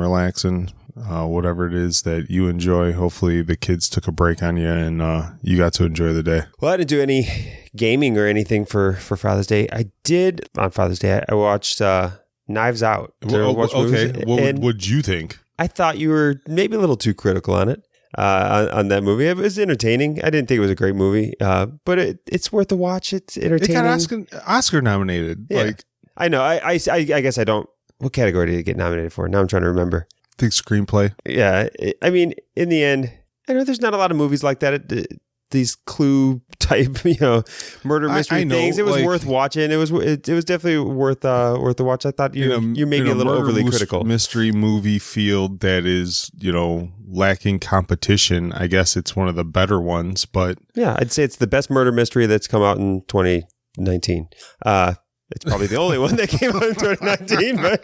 relaxing, whatever it is that you enjoy. Hopefully the kids took a break on you and you got to enjoy the day. Well, I didn't do any gaming or anything for Father's Day. I did on Father's Day. I watched Knives Out. Okay, what'd you think? I thought you were maybe a little too critical on it. On that movie. It was entertaining. I didn't think it was a great movie, but it's worth a watch. It's entertaining. It got Oscar nominated. Yeah. Like, I know. I guess I don't. What category did it get nominated for? Now I'm trying to remember. I think screenplay. Yeah. I mean, in the end, I know there's not a lot of movies like that. These Clue type, murder mystery things. It was worth watching. It was definitely worth a watch. I thought you may be a little overly critical. Mystery movie field that is, lacking competition. I guess it's one of the better ones, but yeah, I'd say it's the best murder mystery that's come out in 2019. It's probably the only one that came out in 2019, but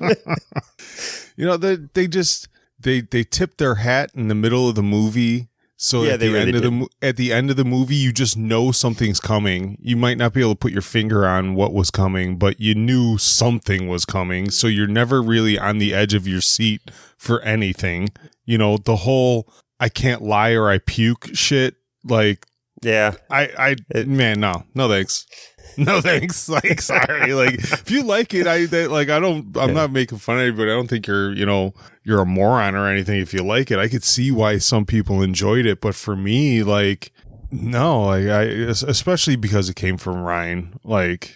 they tipped their hat in the middle of the movie. So yeah, at the end of the movie, you just know something's coming. You might not be able to put your finger on what was coming, but you knew something was coming. So you're never really on the edge of your seat for anything. The whole I can't lie or I puke shit. Like, yeah, no thanks. No thanks. Like, sorry. Like, if you like it, I'm not making fun of anybody. I don't think you're a moron or anything. If you like it, I could see why some people enjoyed it, but for me, like, no, I especially because it came from Ryan. Like,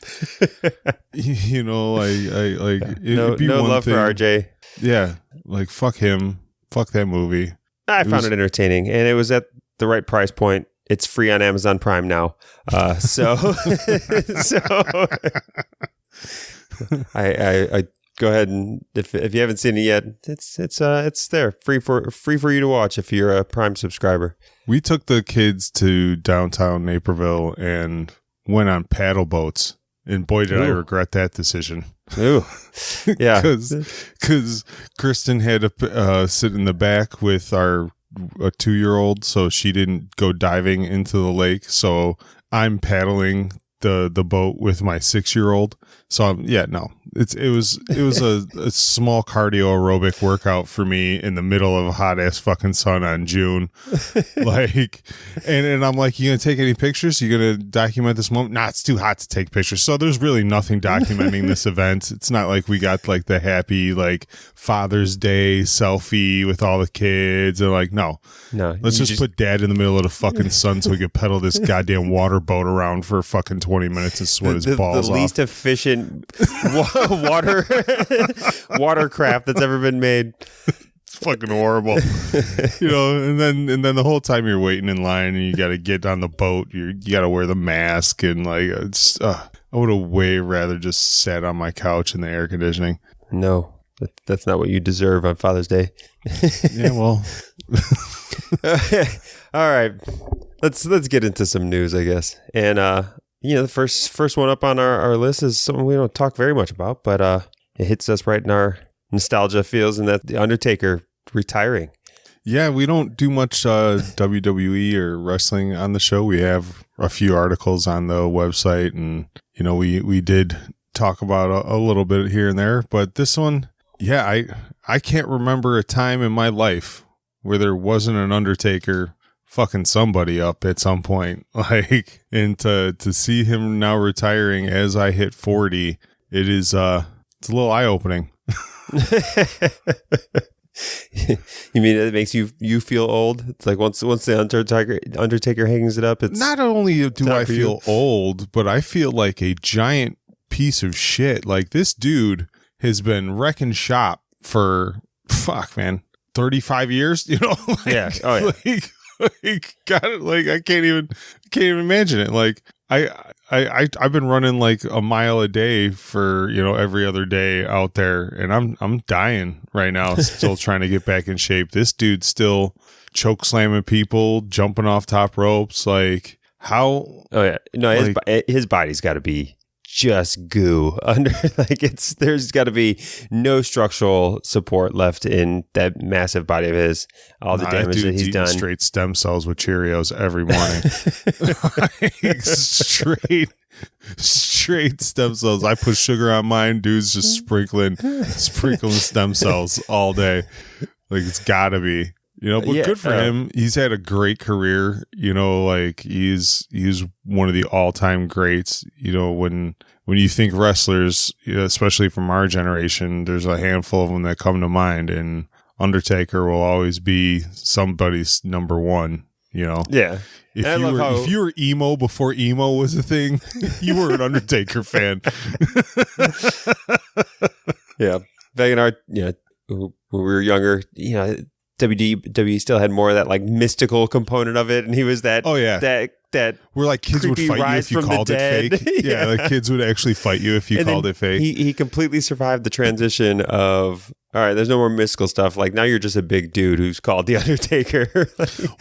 no love for RJ. Yeah, like fuck him, fuck that movie. I found it entertaining, and it was at the right price point. It's free on Amazon Prime now. So I go ahead and if you haven't seen it yet, it's there free for you to watch if you're a Prime subscriber. We took the kids to downtown Naperville and went on paddle boats, and boy did I regret that decision. Ooh, yeah, because Kristen had to sit in the back with a 2-year-old, so she didn't go diving into the lake. So I'm paddling the boat with my 6-year-old. So it was a small cardio aerobic workout for me in the middle of a hot ass fucking sun on June. Like, and I'm like, you gonna take any pictures? You gonna document this moment? Nah, it's too hot to take pictures. So there's really nothing documenting this event. It's not like we got like the happy like Father's Day selfie with all the kids and like no. Let's just put dad in the middle of the fucking sun so we could pedal this goddamn water boat around for fucking 20 minutes and sweat his balls the off. Least efficient watercraft that's ever been made. It's fucking horrible. And then the whole time you're waiting in line and you got to get on the boat, you got to wear the mask and like it's. I would have way rather just sat on my couch in the air conditioning. No, that's not what you deserve on Father's Day. Yeah, well. All right, let's get into some news, I guess. And the first one up on our list is something we don't talk very much about, but it hits us right in our nostalgia feels, and that the Undertaker retiring. Yeah, we don't do much WWE or wrestling on the show. We have a few articles on the website, and we did talk about a little bit here and there, but this one, yeah, I can't remember a time in my life where there wasn't an Undertaker fucking somebody up at some point. Like, and to see him now retiring as I hit 40, it's a little eye-opening. You mean it makes you feel old? It's like once the Undertaker hangs it up, it's not only do I feel old, but I feel like a giant piece of shit. Like, this dude has been wrecking shop for 35 years, Like, yeah. Oh, yeah. I can't even imagine it. Like, I've been running like a mile a day for every other day out there, and I'm dying right now, still trying to get back in shape. This dude's still choke slamming people, jumping off top ropes. Like, how? Oh yeah, no, his body's got to be just goo under. Like there's got to be no structural support left in that massive body of his. All the damage that he's done. Straight stem cells with Cheerios every morning. Straight stem cells. I put sugar on mine. Dude's just sprinkling stem cells all day. Like it's gotta be. But good for him. He's had a great career. Like he's one of the all-time greats. When you think wrestlers, especially from our generation, there's a handful of them that come to mind, and Undertaker will always be somebody's number one. Yeah. If you were emo before emo was a thing, you were an Undertaker fan. Yeah. Back in our, when we were younger, WWE still had more of that like mystical component of it, and he was that. Oh yeah, that where like kids would fight you if you called it fake. Yeah, like kids would actually fight you if you called it fake. He completely survived the transition of all right. There's no more mystical stuff. Like now you're just a big dude who's called the Undertaker.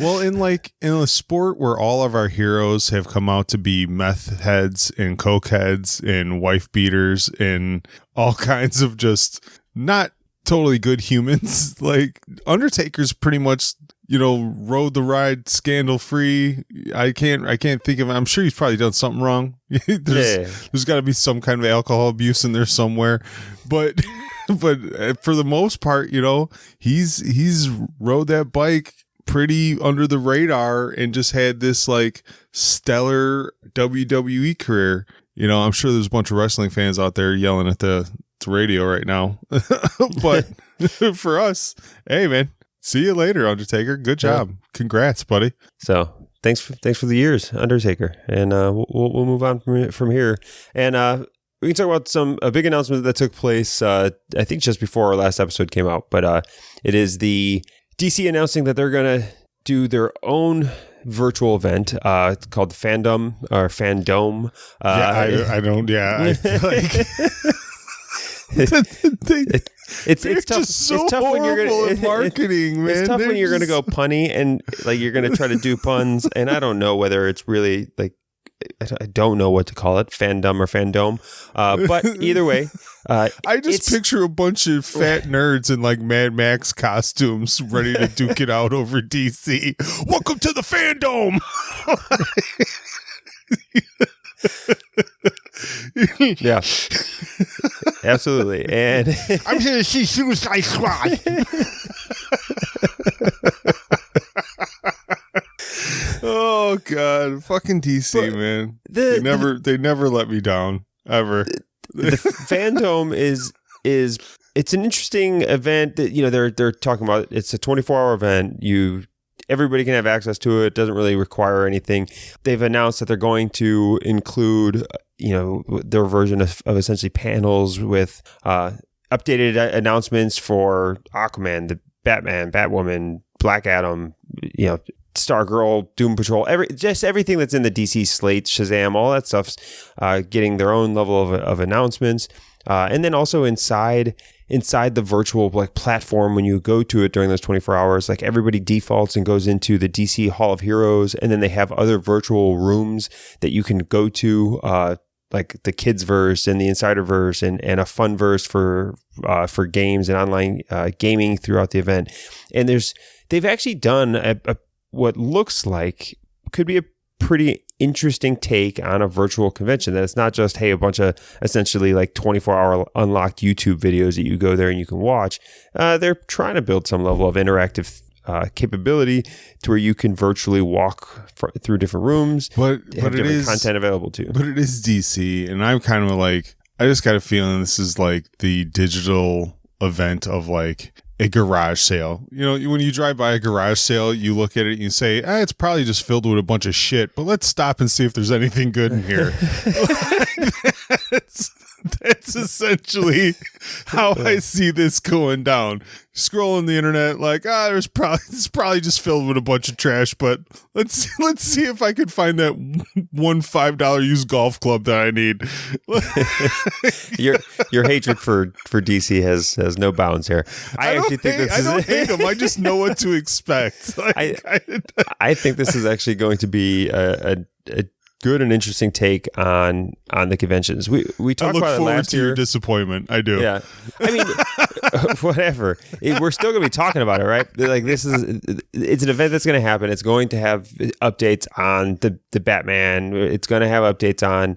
Well, in a sport where all of our heroes have come out to be meth heads and coke heads and wife beaters and all kinds of just not totally good humans. Like Undertaker's pretty much rode the ride scandal free. I can't think of it. I'm sure he's probably done something wrong. There's got to be some kind of alcohol abuse in there somewhere, but for the most part, he's rode that bike pretty under the radar and just had this like stellar WWE career. I'm sure there's a bunch of wrestling fans out there yelling at the radio right now. But for us, hey man, see you later, Undertaker. Good job. Congrats, buddy. So thanks for the years, Undertaker. And we'll move on from here. And we can talk about a big announcement that took place, I think just before our last episode came out. But it is the DC announcing that they're going to do their own virtual event called Fandome. I feel like it's tough. So it's tough when you're in marketing, man. It's tough when you're going to go punny and like you're going to try to do puns, and I don't know whether it's really like I don't know what to call it, fandom or fandome. But either way, I just picture a bunch of fat nerds in like Mad Max costumes ready to duke it out over DC. Welcome to the Fandome. Yeah, absolutely. And I'm here to see Suicide Squad. Oh god, fucking DC, man. They never let me down ever. The Fandome is it's an interesting event that they're talking about. It's a 24-hour event. Everybody can have access to it. It doesn't really require anything. They've announced that they're going to include, their version of essentially panels with updated announcements for Aquaman, the Batman, Batwoman, Black Adam, Stargirl, Doom Patrol, everything that's in the DC slate, Shazam, all that stuff's getting their own level of announcements. And then also inside the virtual like platform, when you go to it during those 24 hours, like everybody defaults and goes into the DC Hall of Heroes, and then they have other virtual rooms that you can go to, like the kids verse and the insider verse and a fun verse for games and online gaming throughout the event. And they've actually done a what looks like could be a pretty interesting take on a virtual convention, that it's not just, hey, a bunch of essentially like 24-hour unlocked YouTube videos that you go there and you can watch. They're trying to build some level of interactive capability to where you can virtually walk through different rooms, but it is content available too. But it is DC, and I'm kind of like, I just got a feeling this is like the digital event of like a garage sale. When you drive by a garage sale, you look at it and you say, it's probably just filled with a bunch of shit, but let's stop and see if there's anything good in here. That's essentially how I see this going down. Scrolling the internet, like, it's probably just filled with a bunch of trash, but let's see if I could find that one $5 used golf club that I need. Your hatred for DC has no bounds here. I don't hate them. I just know what to expect. I think this is actually going to be a good and interesting take on the conventions. We talked about it last year. I look forward to your disappointment. I do. Yeah. I mean, whatever. We're still going to be talking about it, right? Like it's an event that's going to happen. It's going to have updates on the Batman. It's going to have updates on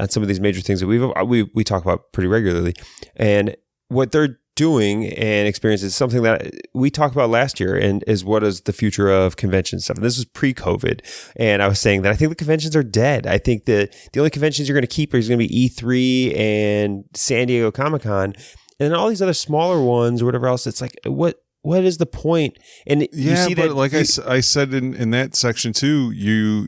some of these major things that we talk about pretty regularly. And what they're doing and experience is something that we talked about last year, and is what is the future of convention stuff. And this was pre-COVID, and I was saying that I think the conventions are dead. I think that the only conventions you're going to keep is going to be E3 and San Diego Comic-Con, and then all these other smaller ones or whatever else. It's like, what is the point? And you see that, like I said in that section too,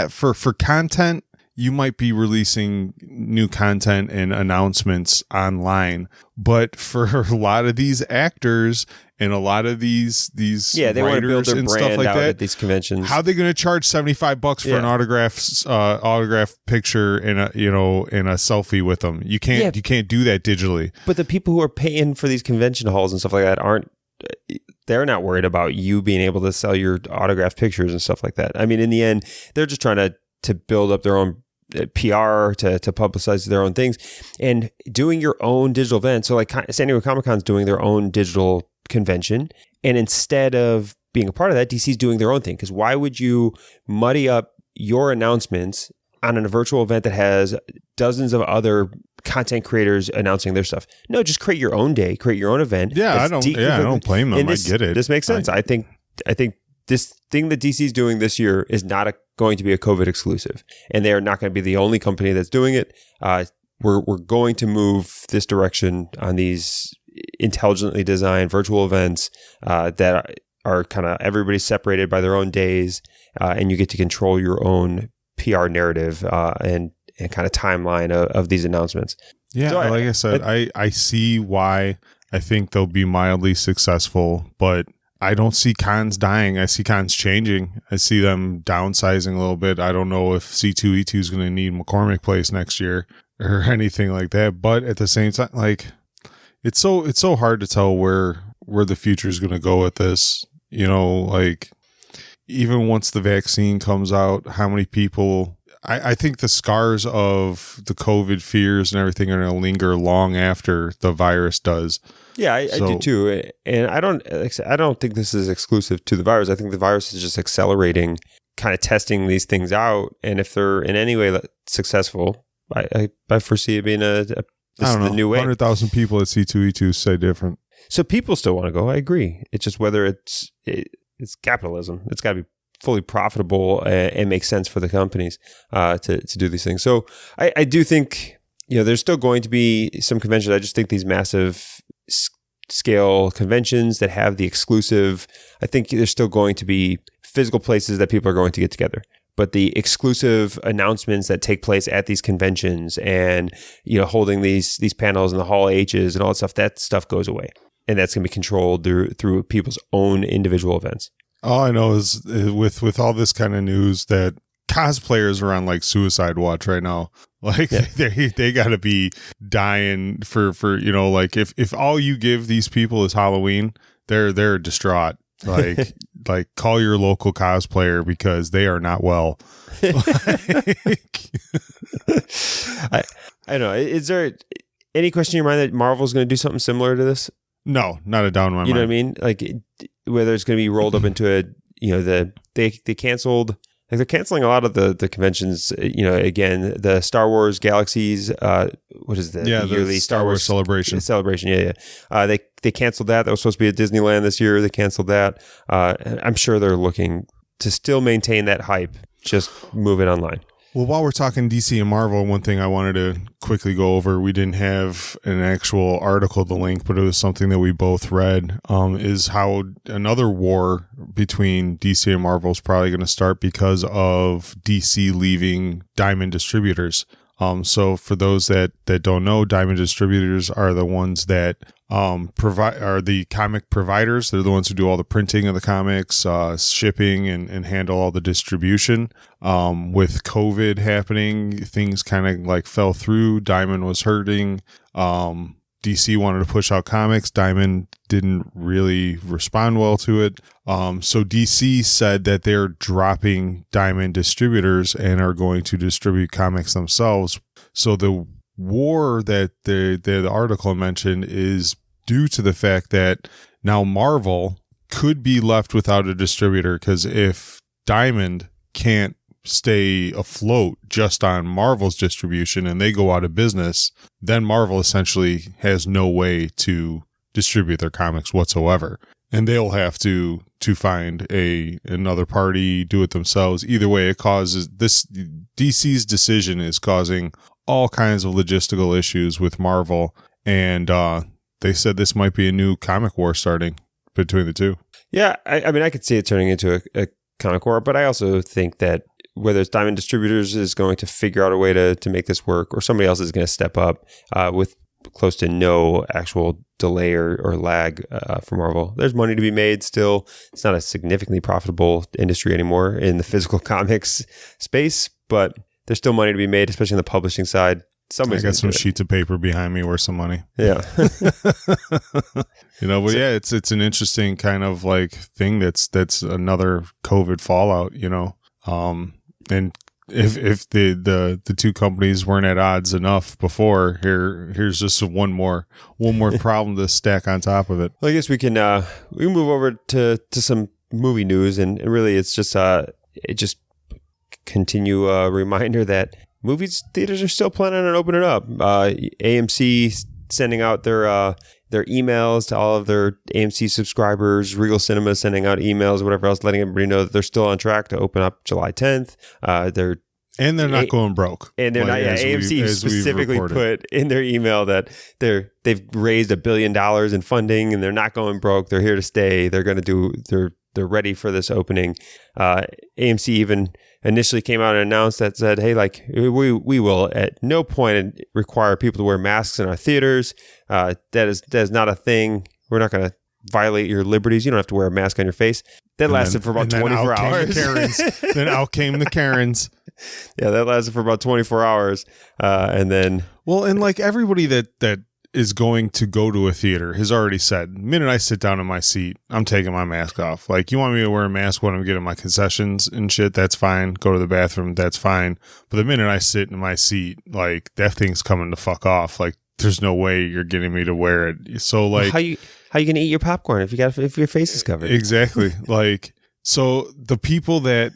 for content, you might be releasing new content and announcements online, but for a lot of these actors and a lot of these they want to build their and brand stuff like out that at these conventions. How are they going to charge $75 for an autograph picture and a selfie with them? You can't do that digitally. But the people who are paying for these convention halls and stuff like that they're not worried about you being able to sell your autograph pictures and stuff like that. I mean, in the end, they're just trying to build up their own PR to publicize their own things, and doing your own digital event. So like San Diego Comic-Con's doing their own digital convention, and instead of being a part of that, DC's doing their own thing. Because why would you muddy up your announcements on a virtual event that has dozens of other content creators announcing their stuff? No, just create your own day, create your own event. I don't blame them. I get it. This makes sense. I think this thing that DC's doing this year is not going to be a COVID exclusive, and they are not going to be the only company that's doing it. We're going to move this direction on these intelligently designed virtual events that are kind of everybody separated by their own days, and you get to control your own PR narrative and kind of timeline of these announcements. Yeah, so like I said, I see why I think they'll be mildly successful, but I don't see cons dying. I see cons changing. I see them downsizing a little bit. I don't know if C2E2 is going to need McCormick Place next year or anything like that. But at the same time, like it's so hard to tell where the future is going to go with this. Like even once the vaccine comes out, how many people? I think the scars of the COVID fears and everything are going to linger long after the virus does. Yeah, I do too, and I don't think this is exclusive to the virus. I think the virus is just accelerating, kind of testing these things out, and if they're in any way successful, I foresee it being the new way. 100,000 people at C2E2 say different. So people still want to go. I agree. It's just whether it's capitalism. It's got to be fully profitable and make sense for the companies to do these things. So I do think there's still going to be some conventions. I just think these massive scale conventions that have the exclusive, I think there's still going to be physical places that people are going to get together. But the exclusive announcements that take place at these conventions and holding these panels in the Hall H's and all that stuff goes away. And that's going to be controlled through people's own individual events. All I know is with all this kind of news that cosplayers are on like suicide watch right now. Like they got to be dying for like if all you give these people is Halloween, they're distraught. Like like call your local cosplayer because they are not well. I know. Is there any question in your mind that Marvel's going to do something similar to this? No, not a doubt in my mind. You know what I mean? Like whether it's going to be rolled up into they canceled. Like they're canceling a lot of the conventions. Again, the Star Wars Galaxies. What is the yearly Star Wars celebration? Yeah. They canceled that. That was supposed to be at Disneyland this year. They canceled that. I'm sure they're looking to still maintain that hype. Just move it online. Well, while we're talking DC and Marvel, one thing I wanted to quickly go over, we didn't have an actual article to link, but it was something that we both read, is how another war between DC and Marvel is probably going to start because of DC leaving Diamond Distributors. So for those that don't know, Diamond Distributors are the ones that are the comic providers. They're the ones who do all the printing of the comics, shipping and handle all the distribution. With COVID happening, things kind of like fell through. Diamond was hurting. DC wanted to push out comics. Diamond didn't really respond well to it. So DC said that they're dropping Diamond distributors and are going to distribute comics themselves. So the war that the article mentioned is due to the fact that now Marvel could be left without a distributor, because if Diamond can't stay afloat just on Marvel's distribution and they go out of business, then Marvel essentially has no way to distribute their comics whatsoever, and they'll have to find another party, do it themselves. Either way, it causes this. DC's decision is causing all kinds of logistical issues with Marvel, and they said this might be a new comic war starting between the two. Yeah, I mean, I could see it turning into a comic war, but I also think that whether it's Diamond Distributors is going to figure out a way to make this work, or somebody else is going to step up with close to no actual delay or lag for Marvel. There's money to be made still. It's not a significantly profitable industry anymore in the physical comics space, but there's still money to be made, especially on the publishing side. I got some sheets of paper behind me worth some money. Yeah. But yeah, it's an interesting kind of like thing that's another COVID fallout, and if the two companies weren't at odds enough before, here's just one more problem to stack on top of it. Well, I guess we can move over to some movie news, and really it's just continue a reminder that theaters are still planning on opening up. AMC sending out their emails to all of their AMC subscribers. Regal Cinema sending out emails, whatever else, letting everybody know that they're still on track to open up July 10th. They're not going broke. And they're not. Yeah, AMC specifically put in their email that they've raised $1 billion in funding and they're not going broke. They're here to stay. They're ready for this opening. AMC even initially came out and announced that said, hey, like we will at no point require people to wear masks in our theaters. That is not a thing. We're not going to violate your liberties. You don't have to wear a mask on your face. That lasted for about 24 hours. Then out came the Karens. Yeah, that lasted for about 24 hours. And then... Well, and like everybody that is going to go to a theater has already said, the minute I sit down in my seat, I'm taking my mask off. Like, you want me to wear a mask when I'm getting my concessions and shit, that's fine. Go to the bathroom, that's fine. But the minute I sit in my seat, like, that thing's coming to fuck off. Like, there's no way you're getting me to wear it. So, like... How you gonna eat your popcorn if your face is covered? Exactly. Like, so the people that,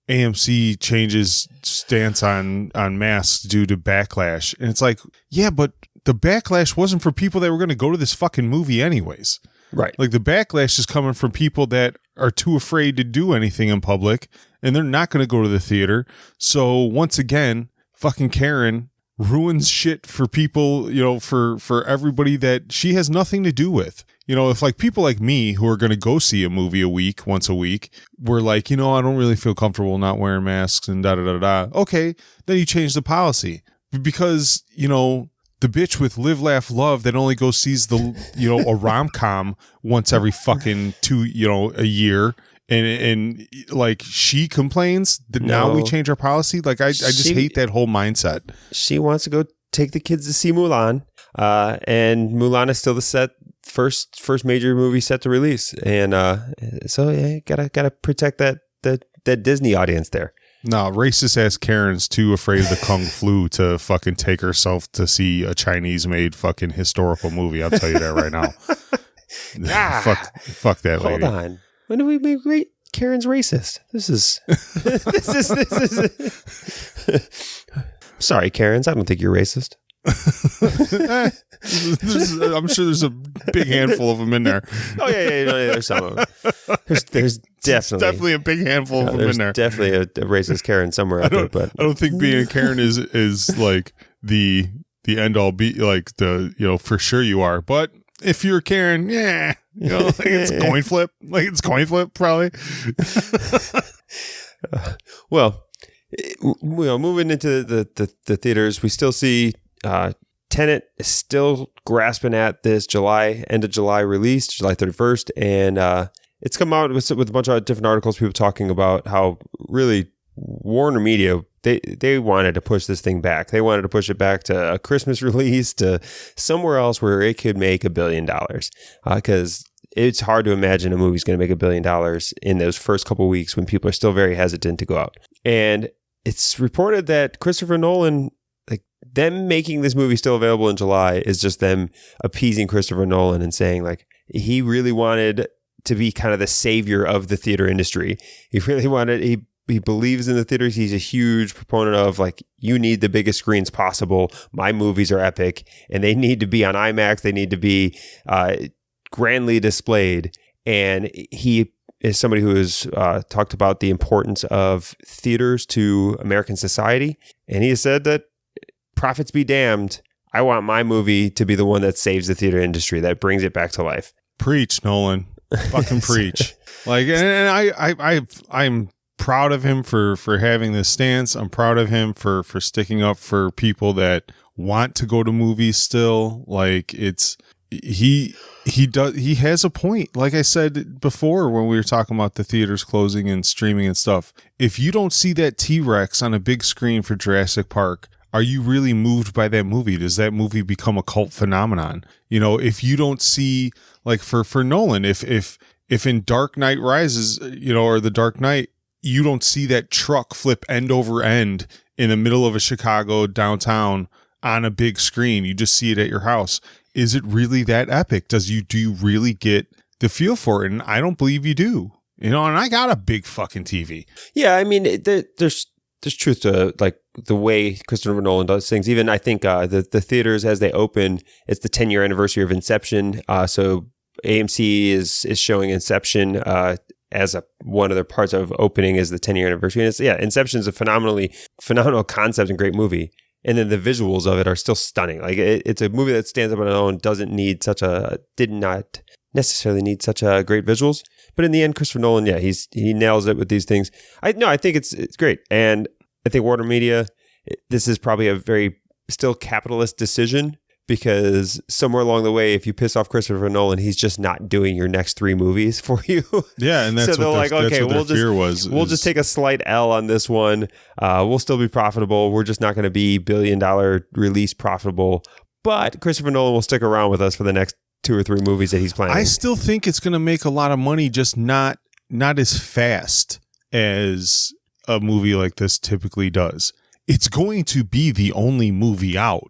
AMC changes stance on masks due to backlash. And it's like, yeah, but the backlash wasn't for people that were going to go to this fucking movie anyways. Right. Like, the backlash is coming from people that are too afraid to do anything in public, and they're not going to go to the theater. So once again, fucking Karen ruins shit for people, for everybody that she has nothing to do with. If like people like me who are going to go see a movie once a week, were like, I don't really feel comfortable not wearing masks and da-da-da-da. Okay, then you change the policy. Because, the bitch with Live, Laugh, Love that only goes sees a rom-com once every fucking a year. And like she complains that now we change our policy. Like I just hate that whole mindset. She wants to go take the kids to see Mulan, and Mulan is still the first major movie set to release, and so yeah, gotta protect that Disney audience there. No, racist ass Karen's too afraid of the Kung Flu to fucking take herself to see a Chinese made fucking historical movie. I'll tell you that right now. Fuck that lady. Hold on. When do we make Karen's racist? This is Sorry, Karens. I don't think you're racist. I'm sure there's a big handful of them in there. Oh yeah, there's some of them. There's definitely a big handful of them in there. Definitely a racist Karen somewhere out there. But I don't think being a Karen is like the end all be like the for sure you are. But if you're a Karen, yeah, like it's a coin flip. Like it's coin flip probably. Well, moving into the theaters, we still see. Tenet is still grasping at this end of July release, July 31st. And it's come out with a bunch of different articles, people talking about how really Warner Media, they wanted to push this thing back. They wanted to push it back to a Christmas release, to somewhere else where it could make $1 billion. Because it's hard to imagine a movie's going to make $1 billion in those first couple of weeks when people are still very hesitant to go out. And it's reported that Christopher Nolan, like them making this movie still available in July, is just them appeasing Christopher Nolan and saying like he really wanted to be kind of the savior of the theater industry. He really wanted, he believes in the theaters. He's a huge proponent of like, you need the biggest screens possible. My movies are epic and they need to be on IMAX. They need to be grandly displayed. And he is somebody who has talked about the importance of theaters to American society. And he has said that profits be damned. I want my movie to be the one that saves the theater industry, that brings it back to life. Preach, Nolan. Fucking preach. Like, and I'm proud of him for having this stance. I'm proud of him for sticking up for people that want to go to movies still. Like, it's he has a point. Like I said before when we were talking about the theaters closing and streaming and stuff, if you don't see that T-Rex on a big screen for Jurassic Park, are you really moved by that movie? Does that movie become a cult phenomenon? You know, if you don't see, like for Nolan, if in Dark Knight Rises, you know, or The Dark Knight, you don't see that truck flip end over end in the middle of a Chicago downtown on a big screen, you just see it at your house. Is it really that epic? Do you really get the feel for it? And I don't believe you do. You know, and I got a big fucking TV. Yeah, I mean, there's truth to like the way Christopher Nolan does things. Even I think the theaters as they open, it's the 10-year anniversary of Inception. So AMC is showing Inception as one of their parts of opening is the 10-year anniversary. And Inception is a phenomenal concept and great movie. And then the visuals of it are still stunning. Like it's a movie that stands up on its own, did not necessarily need such great visuals. But in the end, Christopher Nolan, he nails it with these things. I think it's great. And I think Warner Media, this is probably a very still capitalist decision, because somewhere along the way, if you piss off Christopher Nolan, he's just not doing your next 3 movies for you. Yeah, and that's so what their fear was. We'll just take a slight L on this one. We'll still be profitable. We're just not going to be $1 billion release profitable. But Christopher Nolan will stick around with us for the next 2 or 3 movies that he's planning. I still think it's going to make a lot of money, just not as fast as a movie like this typically does. It's going to be the only movie out.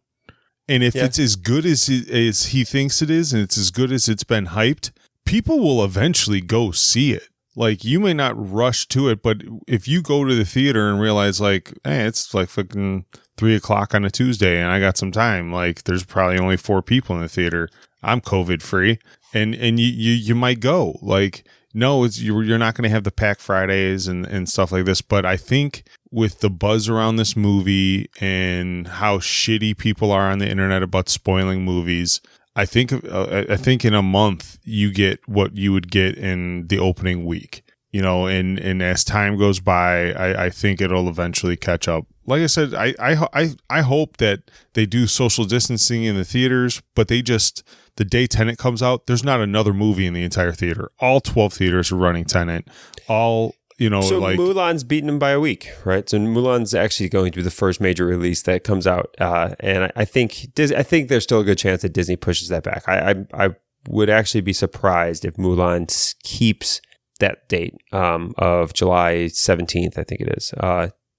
And if it's as good as he thinks it is, and it's as good as it's been hyped, people will eventually go see it. Like, you may not rush to it, but if you go to the theater and realize, like, hey, it's like fucking 3:00 on a Tuesday and I got some time, like, there's probably only 4 people in the theater. I'm COVID free, and you might go. Like, no, you're not going to have the pack Fridays and stuff like this. But I think with the buzz around this movie and how shitty people are on the internet about spoiling movies, I think in a month you get what you would get in the opening week. You know, and as time goes by, I think it'll eventually catch up. Like I said, I hope that they do social distancing in the theaters, but the day Tenet comes out, there's not another movie in the entire theater. All 12 theaters are running Tenet. So Mulan's beaten him by a week, right? So Mulan's actually going to be the first major release that comes out, and I think there's still a good chance that Disney pushes that back. I would actually be surprised if Mulan keeps that date of July 17th, I think it is.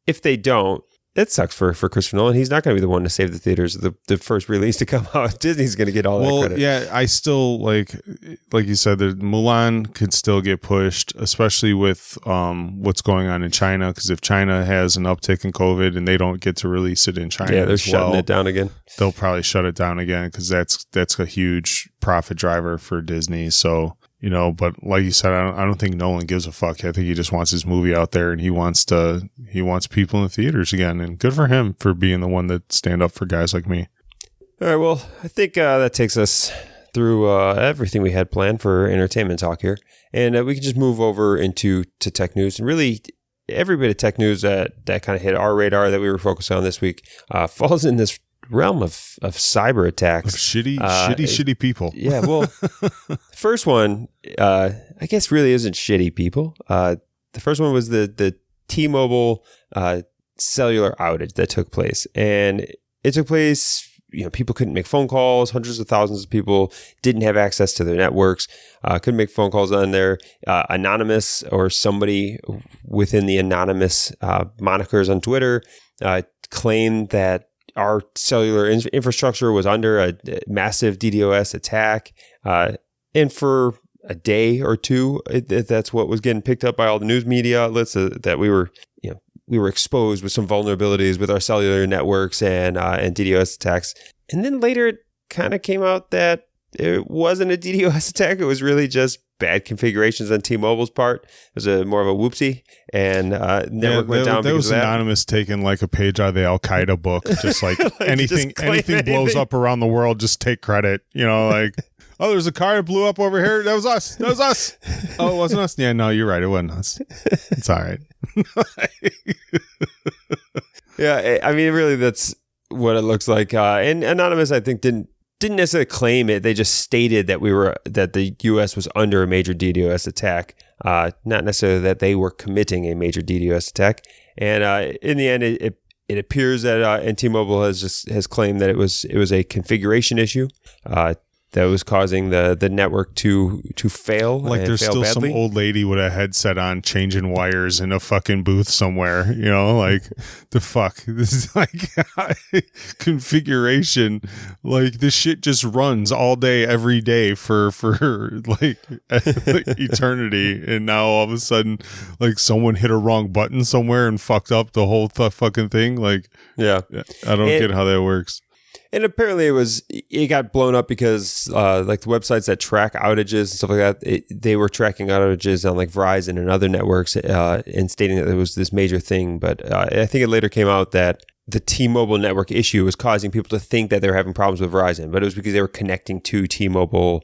If they don't, it sucks for Christopher Nolan. He's not going to be the one to save the theaters. The first release to come out, Disney's going to get all that credit. Well, yeah, I still like you said, that Mulan could still get pushed, especially with what's going on in China. Because if China has an uptick in COVID and they don't get to release it in China, they're shutting it down again. They'll probably shut it down again, because that's a huge profit driver for Disney. So. You know, but like you said, I don't think Nolan gives a fuck. I think he just wants his movie out there, and he wants people in the theaters again. And good for him for being the one that stand up for guys like me. All right, well, I think that takes us through everything we had planned for entertainment talk here, and we can just move over into tech news. And really, every bit of tech news that kind of hit our radar that we were focused on this week falls in this realm of cyber attacks, of shitty people. Yeah, well, first one, I guess really isn't shitty people. The first one was the T-Mobile cellular outage that took place. And it took place, people couldn't make phone calls. Hundreds of thousands of people didn't have access to their networks, couldn't make phone calls on there. Anonymous, or somebody within the anonymous monikers on Twitter, claimed that our cellular infrastructure was under a massive DDoS attack. And for a day or two, that's what was getting picked up by all the news media outlets, that we were exposed with some vulnerabilities with our cellular networks and DDoS attacks. And then later it kind of came out that it wasn't a DDoS attack. It was really just bad configurations on T-Mobile's part. It was more of a whoopsie, and network went down. That was anonymous, taking like a page out of the Al Qaeda book, just like anything blows up around the world, just take credit. Like, oh, there's a car that blew up over here. That was us. Oh, it wasn't us. Yeah, no, you're right. It wasn't us. It's all right. Yeah, I mean, really, that's what it looks like. And anonymous, I think, didn't necessarily claim it. They just stated that the U.S. was under a major DDoS attack, not necessarily that they were committing a major DDoS attack. And in the end, it appears that T-Mobile has claimed that it was a configuration issue that was causing the network to fail. Like, there's still badly. Some old lady with a headset on changing wires in a fucking booth somewhere, like, the fuck. This is like configuration. Like, this shit just runs all day, every day for like eternity. And now all of a sudden, like, someone hit a wrong button somewhere and fucked up the whole fucking thing. Like, yeah, I don't get how that works. And apparently it got blown up because like the websites that track outages and stuff like that, they were tracking outages on like Verizon and other networks and stating that there was this major thing. But I think it later came out that the T-Mobile network issue was causing people to think that they were having problems with Verizon, but it was because they were connecting to T-Mobile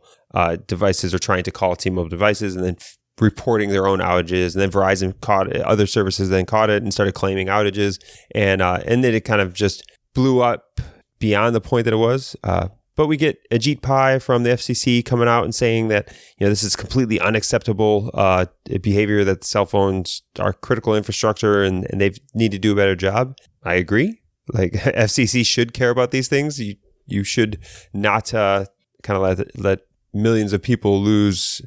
devices or trying to call T-Mobile devices and then reporting their own outages. And then Verizon caught it, other services then caught it and started claiming outages. And then it kind of just blew up beyond the point that it was. But we get Ajit Pai from the FCC coming out and saying that this is completely unacceptable behavior, that cell phones are critical infrastructure and they need to do a better job. I agree. Like, FCC should care about these things. You should not kind of let millions of people lose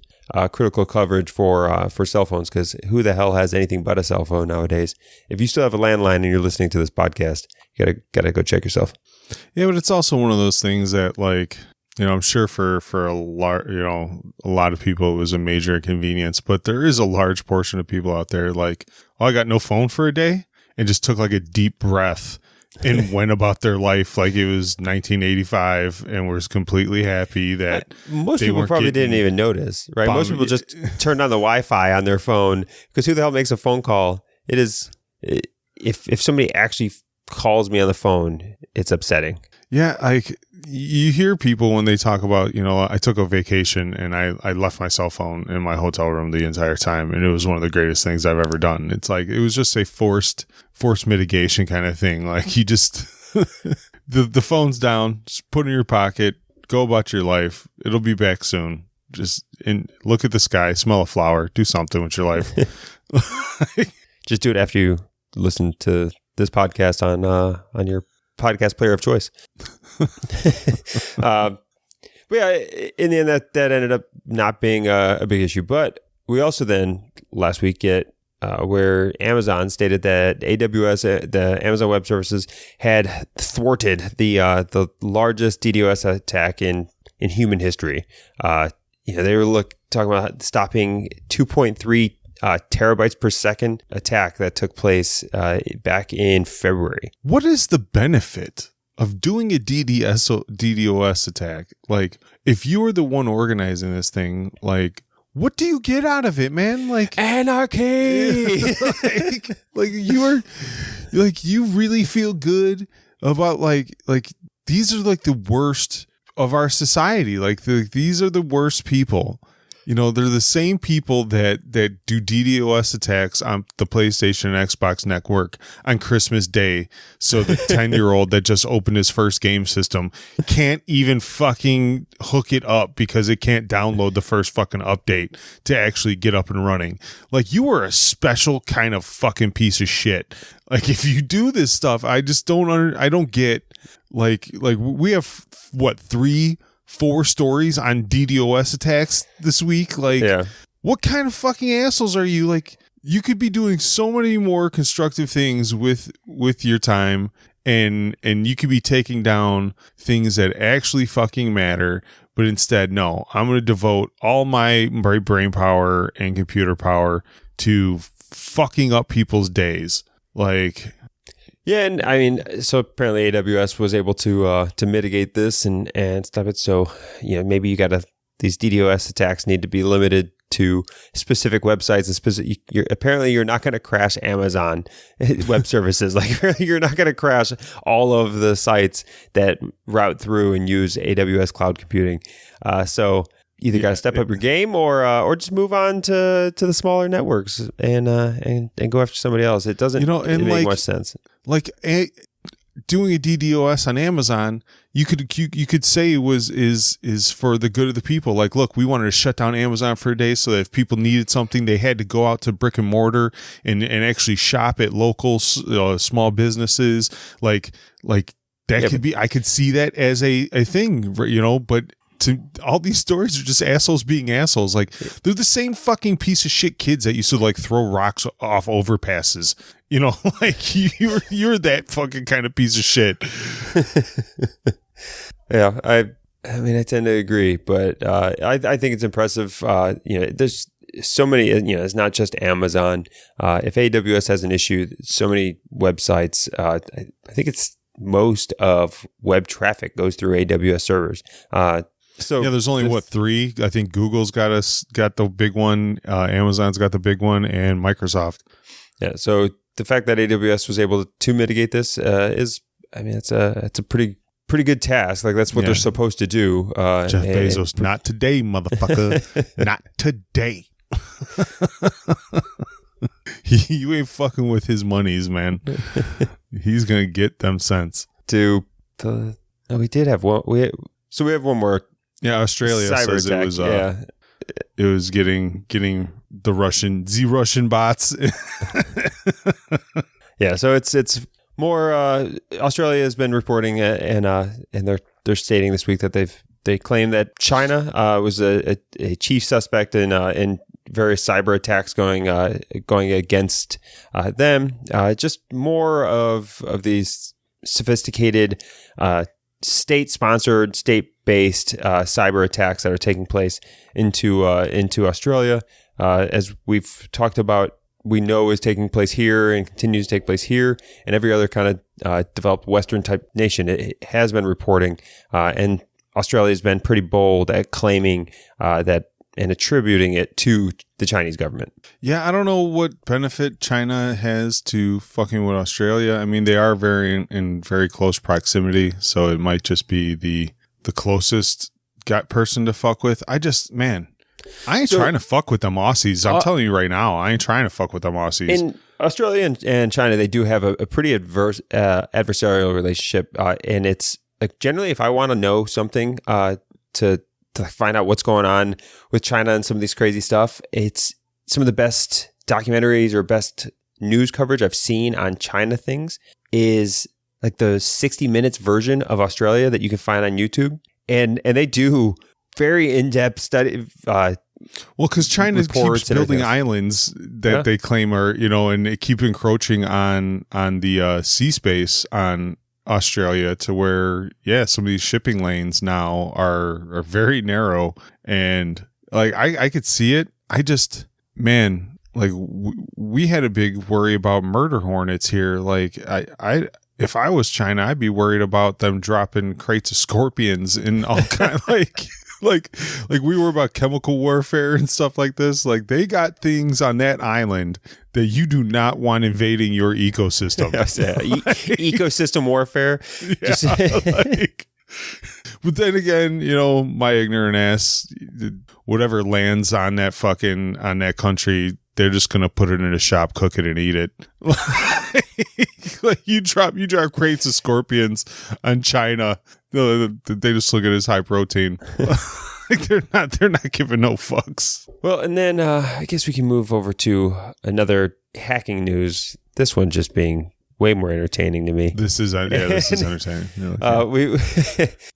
critical coverage for cell phones, because who the hell has anything but a cell phone nowadays? If you still have a landline and you're listening to this podcast, you gotta go check yourself. Yeah, but it's also one of those things that, like, I'm sure for a lot of people it was a major inconvenience, but there is a large portion of people out there like, oh, I got no phone for a day, and just took like a deep breath and went about their life like it was 1985 and was completely happy that most people probably didn't even notice, right? Most people just turned on the Wi-Fi on their phone, because who the hell makes a phone call? It is, if somebody actually calls me on the phone, it's upsetting. Yeah, like, you hear people when they talk about, I took a vacation and I left my cell phone in my hotel room the entire time, and it was one of the greatest things I've ever done. It's like, it was just a forced mitigation kind of thing. Like, you just the phone's down, just put it in your pocket, go about your life. It'll be back soon. Just look at the sky, smell a flower, do something with your life. Just do it after you listen to this podcast on your podcast player of choice. But yeah, in the end, that ended up not being a big issue. But we also then last week get where Amazon stated that AWS, the Amazon Web Services, had thwarted the largest DDoS attack in human history. They were talking about stopping 2.3 terabytes per second attack that took place back in February. What is the benefit of doing a DDoS attack? Like, if you were the one organizing this thing, like, what do you get out of it, man? Like, anarchy. like you really feel good about like these are like the worst of our society. Like, these are the worst people. they're the same people that do DDoS attacks on the PlayStation and Xbox network on Christmas Day. So the 10-year-old that just opened his first game system can't even fucking hook it up because it can't download the first fucking update to actually get up and running. Like, you are a special kind of fucking piece of shit. Like, if you do this stuff, I just I don't get, like we have, 3-4 stories on DDoS attacks this week. Like, what kind of fucking assholes are you? Like, you could be doing so many more constructive things with your time, and you could be taking down things that actually fucking matter. But instead, no, I'm going to devote all my brain power and computer power to fucking up people's days. Like, yeah, and I mean, so apparently AWS was able to mitigate this and stop it. So, maybe these DDoS attacks need to be limited to specific websites and apparently you're not going to crash Amazon web services. Like, you're not going to crash all of the sites that route through and use AWS cloud computing. So either got to step up your game or just move on to the smaller networks and go after somebody else. It doesn't make much sense. Like, doing a DDoS on Amazon, you could say is for the good of the people. Like, look, we wanted to shut down Amazon for a day so that if people needed something, they had to go out to brick and mortar and actually shop at local small businesses. Like that could be. I could see that as a thing, but. All these stories are just assholes being assholes. Like, they're the same fucking piece of shit kids that used to like throw rocks off overpasses. Like, you're that fucking kind of piece of shit. Yeah, I mean, I tend to agree, but I think it's impressive. There's so many. It's not just Amazon. If AWS has an issue, so many websites. I think it's most of web traffic goes through AWS servers. So yeah, there's only 3. I think Google's got the big one, Amazon's got the big one, and Microsoft. Yeah. So the fact that AWS was able to mitigate this it's a pretty good task. Like, that's what they're supposed to do. Jeff Bezos, not today, motherfucker, not today. You ain't fucking with his monies, man. He's gonna get them cents. We did have one. We have one more. Yeah, Australia says attack. It was getting the Russian bots. Yeah, so it's more. Australia has been reporting and they're stating this week that they claim that China was a chief suspect in various cyber attacks going against them. Just more of these sophisticated state-sponsored, state-based cyber attacks that are taking place into Australia. As we've talked about, we know is taking place here and continues to take place here and every other kind of developed Western type nation. It has been reporting, and Australia has been pretty bold at claiming that and attributing it to the Chinese government. Yeah, I don't know what benefit China has to fucking with Australia. I mean, they are in very close proximity, so it might just be the closest person to fuck with. I ain't trying to fuck with them Aussies. I'm telling you right now, I ain't trying to fuck with them Aussies. In Australia and China, they do have a pretty adversarial relationship, and it's like, generally, if I want to know something to find out what's going on with China and some of these crazy stuff, it's some of the best documentaries or best news coverage I've seen on China things is like the 60 Minutes version of Australia that you can find on YouTube. And they do very in-depth study. Well, because China keeps building islands that they claim are, and they keep encroaching on the sea space on Australia to where, some of these shipping lanes now are very narrow, and like I could see it. I just, man, like we had a big worry about murder hornets here. Like if I was China, I'd be worried about them dropping crates of scorpions and all kind like we were about chemical warfare and stuff like this. Like, they got things on that island that you do not want invading your ecosystem. Ecosystem warfare. Yeah, But then again, my ignorant ass, whatever lands on that country, they're just gonna put it in a shop, cook it, and eat it. Like you drop crates of scorpions on China, they just look at it as high protein. Like they're not giving no fucks. Well, and then I guess we can move over to another hacking news. This one just being way more entertaining to me. This is entertaining.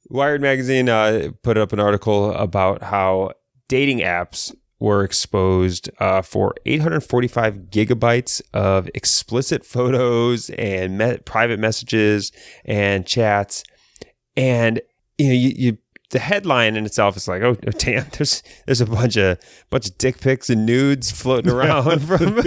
Wired magazine put up an article about how dating apps were exposed for 845 gigabytes of explicit photos and private messages and chats, and the headline in itself is like, oh damn, there's a bunch of dick pics and nudes floating around from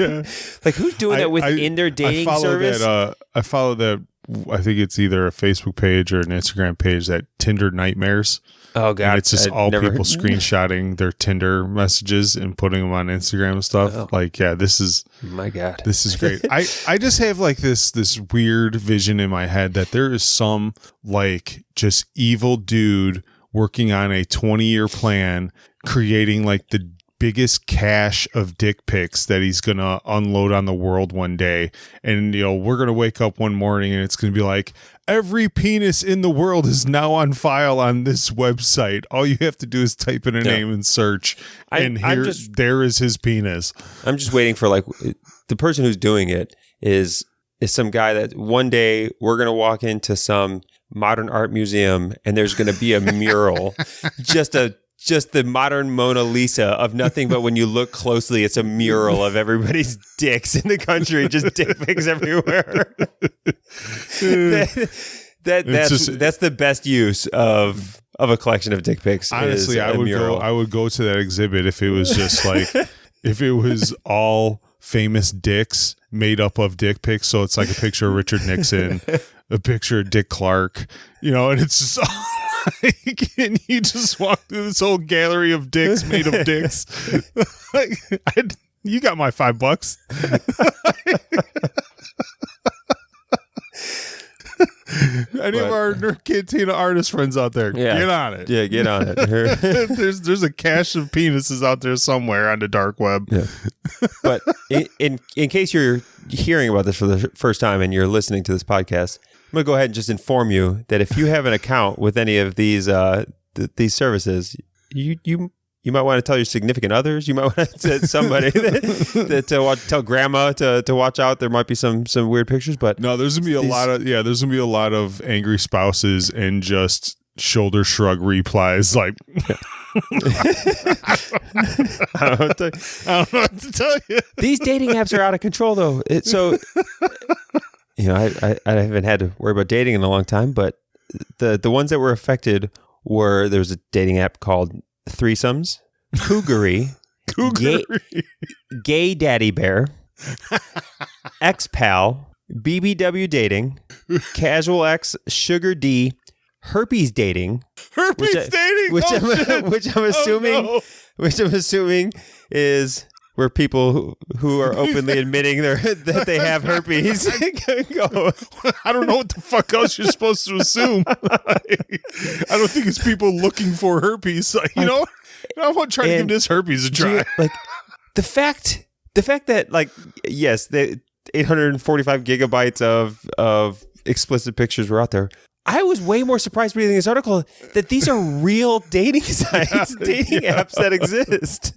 like who's doing that within their dating service? I follow that. I think it's either a Facebook page or an Instagram page, that Tinder Nightmares. Oh god, and it's just people screenshotting their Tinder messages and putting them on Instagram and stuff. Oh. Like, yeah, this is my god. This is great. I just have like this weird vision in my head that there is some like just evil dude working on a 20-year plan, creating like the biggest cache of dick pics that he's going to unload on the world one day. And, we're going to wake up one morning and it's going to be like, every penis in the world is now on file on this website. All you have to do is type in a name and search. And there is his penis. I'm just waiting for like the person who's doing it is some guy that one day we're going to walk into some modern art museum and there's going to be a mural, just the modern Mona Lisa of nothing but when you look closely, it's a mural of everybody's dicks in the country, just dick pics everywhere. That's the best use of a collection of dick pics. Honestly, I would go to that exhibit if it was just like if it was all famous dicks made up of dick pics. So it's like a picture of Richard Nixon, a picture of Dick Clark, and it's just all and you just walk through this whole gallery of dicks made of dicks. You got my $5. Any of our Nerd Cantina artist friends out there, get on it. Yeah, get on it. There's a cache of penises out there somewhere on the dark web. Yeah. But in case you're hearing about this for the first time and you're listening to this podcast, I'm going to go ahead and just inform you that if you have an account with any of these services, you might want to tell your significant others. You might want to tell somebody that tell grandma to watch out. There might be some weird pictures, but no, there's gonna be a lot of angry spouses and just shoulder shrug replies like. I don't know what to tell you. These dating apps are out of control, though. I haven't had to worry about dating in a long time, but the ones that were affected were, there was a dating app called Threesomes, Cougary, Gay Daddy Bear, X-Pal, BBW Dating, Casual X, Sugar D, Herpes Dating, which I'm assuming is where people who are openly admitting that they have herpes go. I don't know what the fuck else you're supposed to assume. I don't think it's people looking for herpes. I want to try to give this herpes a try. The fact that yes, the 845 gigabytes of explicit pictures were out there. I was way more surprised reading this article that these are real dating sites, dating apps that exist.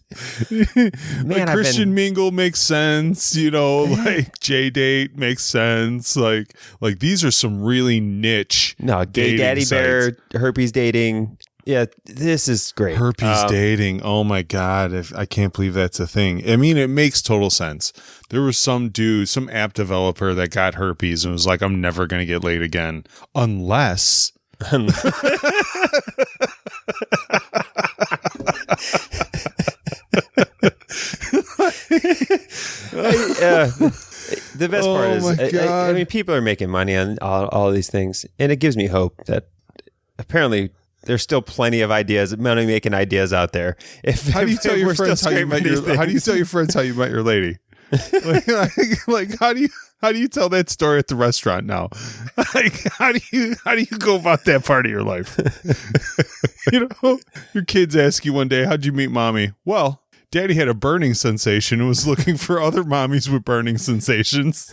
Man, Christian Mingle makes sense, like J-Date makes sense. Like these are some really niche. No, Gay Daddy Bear, Herpes Dating. Yeah, this is great. Herpes Dating. Oh my God. I can't believe that's a thing. I mean, it makes total sense. There was some app developer that got herpes and was like, I'm never going to get laid again. Unless. The best part is, I mean, people are making money on all these things. And it gives me hope that apparently there's still plenty of money making ideas out there. How do you tell your friends how you met your lady? Like how do you How do you tell that story at the restaurant now? Like, how do you go about that part of your life? You know, your kids ask you one day, how'd you meet mommy? Well, Daddy had a burning sensation and was looking for other mommies with burning sensations.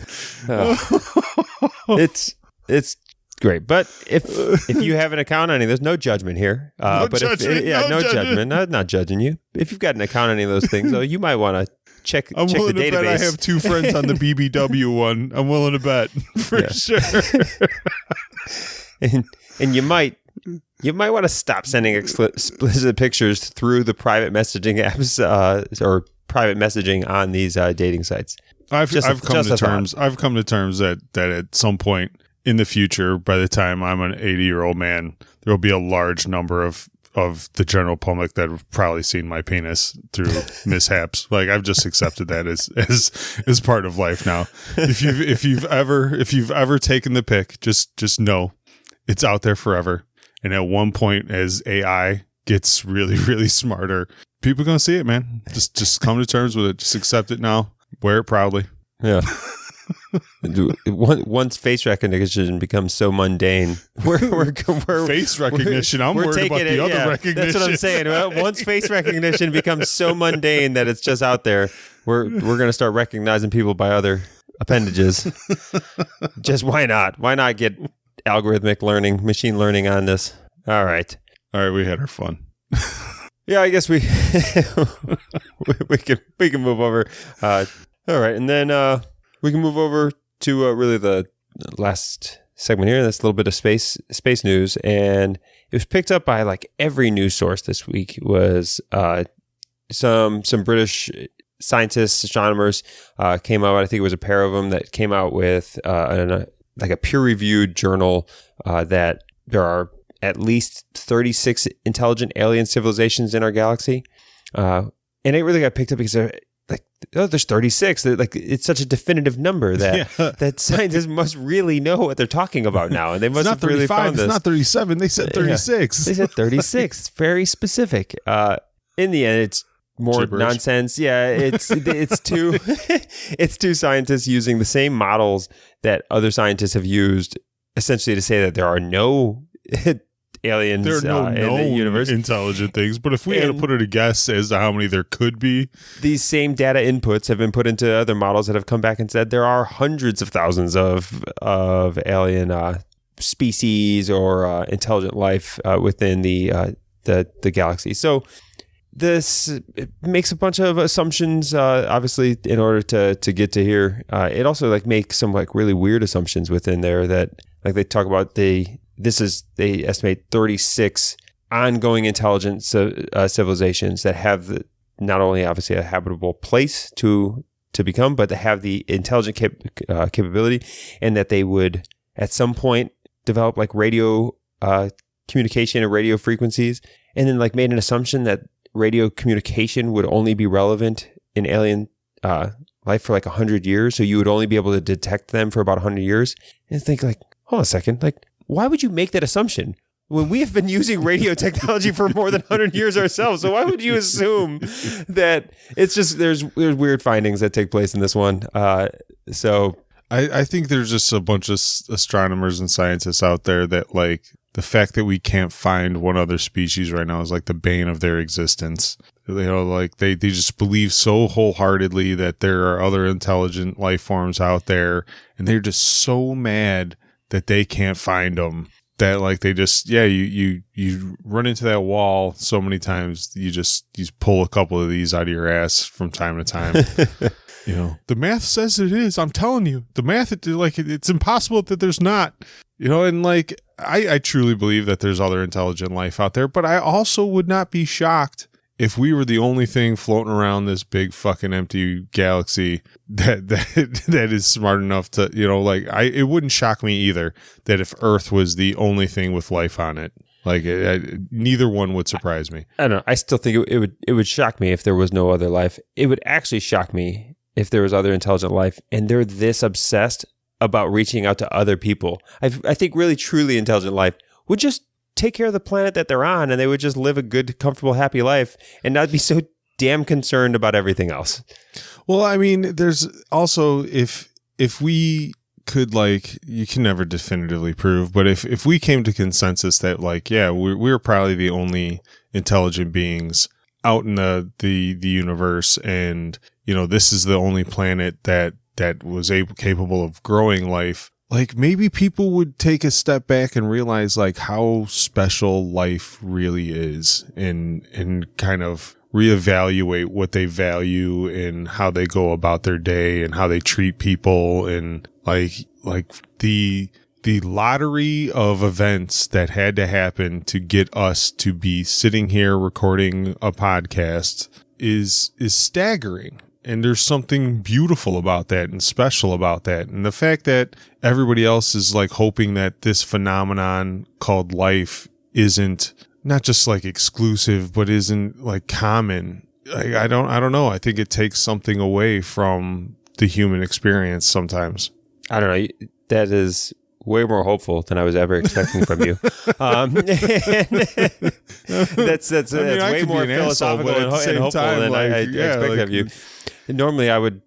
It's great, but if you have an account on any, there's no judgment here. No judgment. Not judging you. If you've got an account on any of those things, though, you might want to check the database. Bet I have 2 friends on the BBW one. I'm willing to bet for sure. and you might want to stop sending explicit pictures through the private messaging apps or private messaging on these dating sites. I've come to terms that at some point in the future, by the time I'm an 80-year-old man, there will be a large number of the general public that have probably seen my penis through mishaps. Like, I've just accepted that as part of life now. If you've ever taken the pic, just know it's out there forever. And at one point, as AI gets really, really smarter, people are gonna see it, man. Just come to terms with it. Just accept it now. Wear it proudly. Yeah. Once face recognition becomes so mundane, we're face recognition. I'm worried about the other recognition. That's what I'm saying. Once face recognition becomes so mundane that it's just out there, we're going to start recognizing people by other appendages. Just why not? Why not get algorithmic learning, machine learning on this? All right, we had our fun. Yeah, I guess we can move over. All right, and then we can move over to really the last segment here. That's a little bit of space news, and it was picked up by like every news source this week. Was some British scientists, astronomers came out. I think it was a pair of them that came out with a peer-reviewed journal that there are at least 36 intelligent alien civilizations in our galaxy, and it really got picked up because there's 36. It's such a definitive number that scientists must really know what they're talking about now, and they must have really found this. It's not 37. They said 36. They said 36. Very specific. In the end, it's more gibberish. Nonsense. Yeah, it's two it's two scientists using the same models that other scientists have used, essentially to say that there are no aliens there are no in known the universe, intelligent things. But if we had to put it a guess as to how many there could be, these same data inputs have been put into other models that have come back and said there are hundreds of thousands of alien species or intelligent life within the galaxy. So this makes a bunch of assumptions, obviously, in order to get to here. It also makes some really weird assumptions within there that they talk about they estimate 36 ongoing intelligent civilizations that have not only obviously a habitable place to become, but to have the intelligent capability, and that they would at some point develop radio communication and radio frequencies, and then made an assumption that radio communication would only be relevant in alien life for 100 years. So you would only be able to detect them for about 100 years. And think hold on a second, why would you make that assumption when we have been using radio technology for more than 100 years ourselves? So why would you assume that it's just there's weird findings that take place in this one? So I think there's just a bunch of astronomers and scientists out there that the fact that we can't find one other species right now is the bane of their existence. They just believe so wholeheartely that there are other intelligent life forms out there, and they're just so mad that they can't find them, that they just you run into that wall so many times, you pull a couple of these out of your ass from time to time. The math says it is. I'm telling you, the math it's impossible that there's not. And I truly believe that there's other intelligent life out there, but I also would not be shocked if we were the only thing floating around this big fucking empty galaxy that is smart enough to, it wouldn't shock me either that if Earth was the only thing with life on it. Neither one would surprise me. I don't know. I still think it would shock me if there was no other life. It would actually shock me if there was other intelligent life and they're this obsessed about reaching out to other people. I think really truly intelligent life would just take care of the planet that they're on, and they would just live a good, comfortable, happy life and not be so damn concerned about everything else. Well, I mean, there's also, if if we could, like, you can never definitively prove, but if we came to consensus that, like, yeah, we're probably the only intelligent beings out in the universe, and, you know, this is the only planet that was capable of growing life, like, maybe people would take a step back and realize, like, how special life really is, and kind of reevaluate what they value and how they go about their day and how they treat people, and like the lottery of events that had to happen to get us to be sitting here recording a podcast is staggering. And there's something beautiful about that and special about that. And the fact that everybody else is, like, hoping that this phenomenon called life isn't not just, like, exclusive, but isn't, like, common. Like, I don't know. I think it takes something away from the human experience sometimes. I don't know. That is way more hopeful than I was ever expecting from you. That's way more philosophical and hopeful than I expect of you. Normally, I would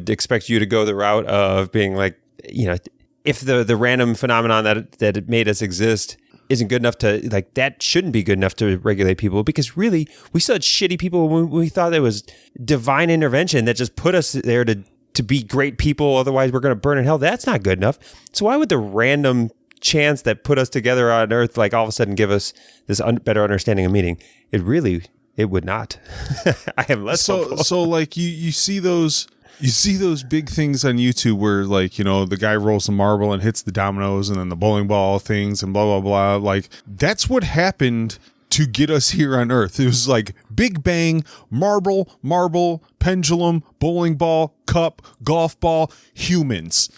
expect you to go the route of being like, you know, if the random phenomenon that it made us exist isn't good enough to, like, that shouldn't be good enough to regulate people, because really we still had shitty people when we thought it was divine intervention that just put us there to be great people. Otherwise, we're going to burn in hell. That's not good enough. So why would the random chance that put us together on Earth, like, all of a sudden give us this better understanding of meaning? It would not. I am less hopeful. So like you see those big things on YouTube where, like, you know, the guy rolls the marble and hits the dominoes and then the bowling ball things and blah, blah, blah. Like, that's what happened to get us here on Earth. It was like Big Bang, marble, pendulum, bowling ball, cup, golf ball, humans.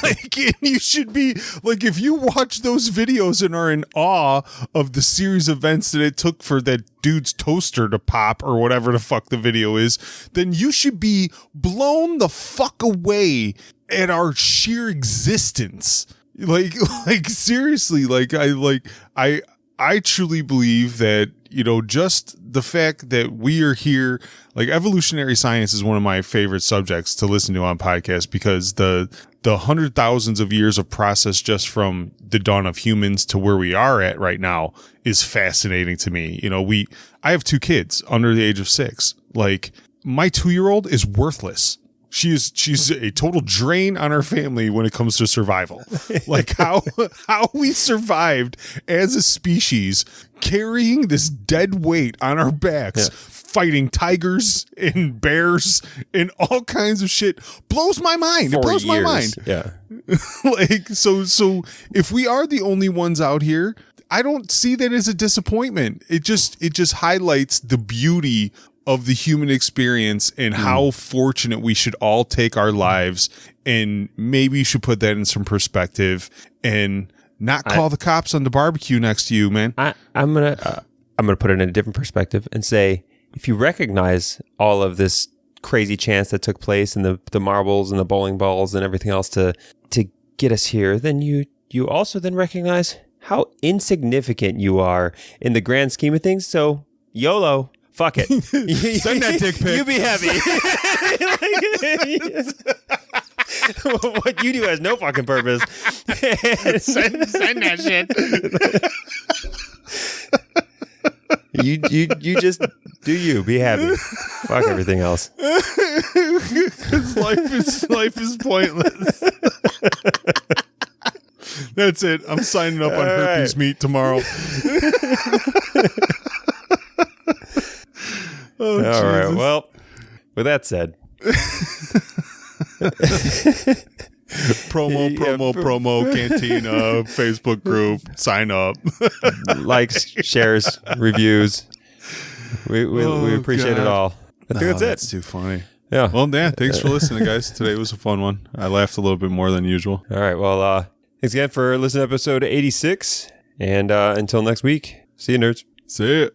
Like, and you should be, like, if you watch those videos and are in awe of the series of events that it took for that dude's toaster to pop or whatever the fuck the video is, then you should be blown the fuck away at our sheer existence. Like seriously, I truly believe that, you know, just the fact that we are here, like, evolutionary science is one of my favorite subjects to listen to on podcasts, because the 100,000s of years of process just from the dawn of humans to where we are at right now is fascinating to me. You know, I have 2 kids under the age of 6. Like, my 2-year-old is worthless. She's a total drain on our family when it comes to survival. Like, how we survived as a species, carrying this dead weight on our backs, fighting tigers and bears and all kinds of shit, blows my mind. It blows my mind. Yeah. Like, so if we are the only ones out here, I don't see that as a disappointment. It just highlights the beauty of the human experience and how fortunate we should all take our lives, and maybe you should put that in some perspective and not call the cops on the barbecue next to you, man. I'm gonna put it in a different perspective and say, if you recognize all of this crazy chance that took place and the marbles and the bowling balls and everything else to get us here, then you also then recognize how insignificant you are in the grand scheme of things. So YOLO. Fuck it. Send that dick pic. You be happy. What you do has no fucking purpose. Send that shit. You just do you. Be happy. Fuck everything else. Because life is pointless. That's it. I'm signing up on Herpes Meat tomorrow. Oh, all right. Well, with that said, promo, Cantina, Facebook group, sign up. Likes, shares, reviews. We appreciate it all. I think that's it. That's too funny. Yeah. Well, Dan, thanks for listening, guys. Today was a fun one. I laughed a little bit more than usual. All right. Well, thanks again for listening to episode 86. And until next week, see you, nerds. See ya.